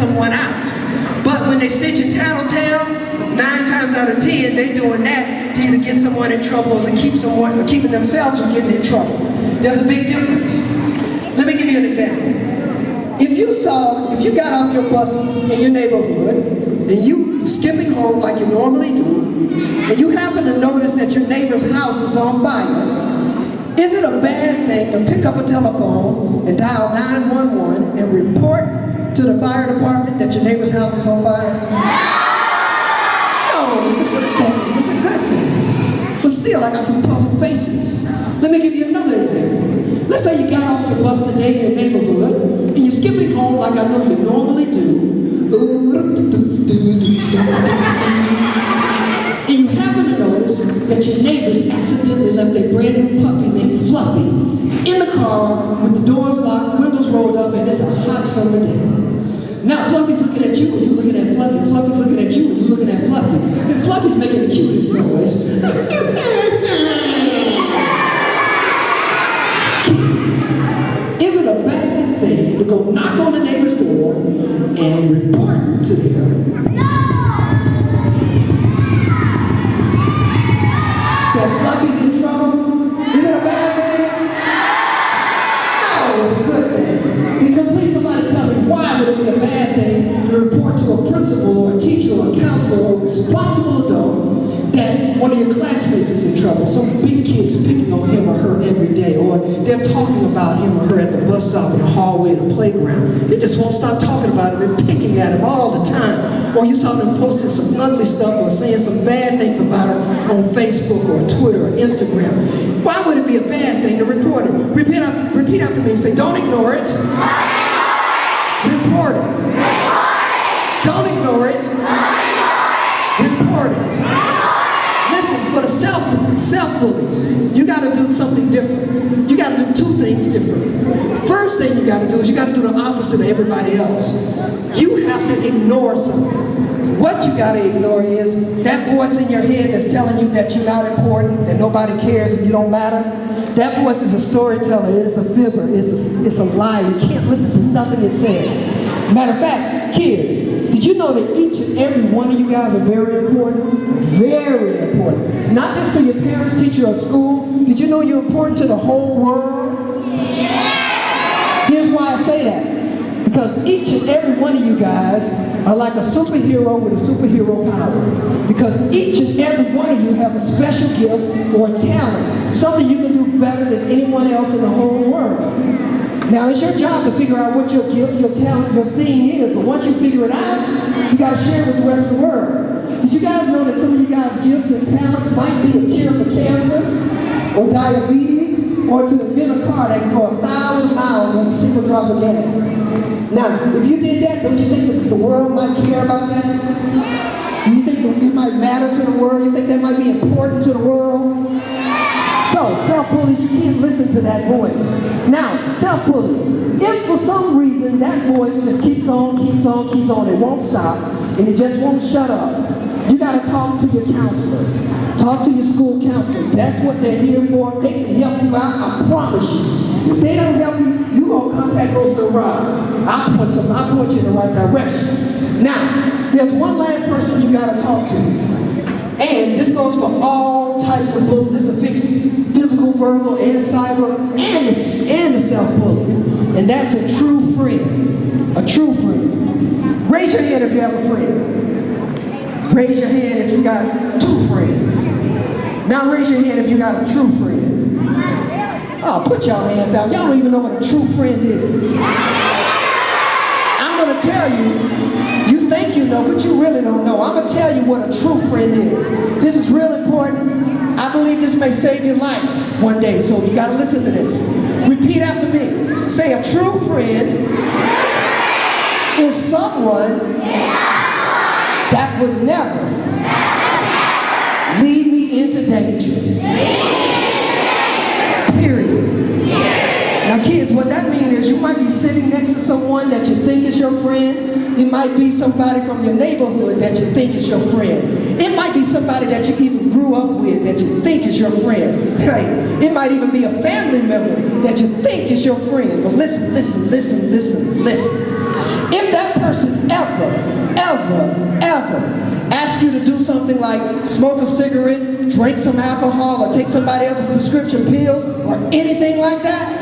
someone out. But when they snitch and tattletale, 9 times out of 10, they're doing that to either get someone in trouble or to keep someone, or keeping themselves from getting in trouble. There's a big difference. Let me give you an example. If you got off your bus in your neighborhood and you skipping home like you normally do, and you happen to notice that your neighbor's house is on fire, is it a bad thing to pick up a telephone and dial 911 and report to the fire department that your neighbor's house is on fire? No, it's a good thing. It's a good thing. But still, I got some puzzle faces. Let me give you another example. Let's say you got off the bus today in your neighborhood and you're skipping home like I know you normally do. And you happen to notice that your neighbors accidentally left a brand new puppy named Fluffy in the car with the doors locked, windows rolled up, and it's a hot summer day. Now Fluffy's looking at you and you're looking at Fluffy. Fluffy's looking at you and you're looking at Fluffy. And Fluffy's making the cutest noise. Kids, is it a bad thing to go knock on the neighbor's door and report to them that Fluffy's in trouble? Is it a bad thing? No, it's a good thing. Can please somebody tell me why would it be a bad thing to report to a principal or a teacher or a counselor or a responsible adult that one of your classmates is in trouble? Some big kid's picking on him or her every day, or they're talking about him or her at the bus stop, in the hallway, the playground. They just won't stop talking about him and picking at him all the time. Or you saw them posting some ugly stuff or saying some bad things about him on Facebook or Twitter or Instagram. Why would it be a bad thing to report it? Repeat after me and say, don't ignore it. Report it. Don't ignore it. Report it. Listen, for the self-bullies, you got to do something different. You got to do 2 things different. First thing you got to do is you got to do the opposite of everybody else. You have to ignore something. What you got to ignore is that voice in your head that's telling you that you're not important, that nobody cares and you don't matter. That voice is a storyteller, it's a fibber, it's a lie. You can't listen to nothing it says. Matter of fact, kids, did you know that each and every one of you guys are very important? Very important. Not just to your parents, teacher, or school. Did you know you're important to the whole world? Here's why I say that. Because each and every one of you guys are like a superhero with a superhero power. Because each and every one of you have a special gift or a talent. Something you can do better than anyone else in the whole world. Now it's your job to figure out what your gift, your talent, your thing is. But once you figure it out, you got to share it with the rest of the world. Did you guys know that some of you guys' gifts and talents might be a cure for cancer or diabetes, or to invent a car that can go 1,000 miles on a single drop of gas? Now, if you did that, don't you think that the world might care about that? Do you think that it might matter to the world? You think that might be important to the world? So, self-bullies, you can't listen to that voice. Now, self-bullies, if for some reason that voice just keeps on, it won't stop, and it just won't shut up, you got to talk to your counselor. Talk to your school counselor. That's what they're here for. They can help you out, I promise you. If they don't help you, you gonna contact Officer Rob. I'll point you in the right direction. Now, there's one last person you gotta talk to. And this goes for all types of bullies. This affects physical, verbal, and cyber, and the self-bully. And that's a true friend. A true friend. Raise your hand if you have a friend. Raise your hand if you got 2 friends. Now raise your hand if you got a true friend. Oh, put y'all hands out. Y'all don't even know what a true friend is. I'm going to tell you, you think you know, but you really don't know. I'm going to tell you what a true friend is. This is real important. I believe this may save your life one day, so you got to listen to this. Repeat after me. Say, a true friend is someone that would never lead me into danger. Period. Now kids, what that means is you might be sitting next to someone that you think is your friend. It might be somebody from your neighborhood that you think is your friend. It might be somebody that you even grew up with that you think is your friend. It might even be a family member that you think is your friend. But listen. If that person ever ask you to do something like smoke a cigarette, drink some alcohol, or take somebody else's prescription pills, or anything like that,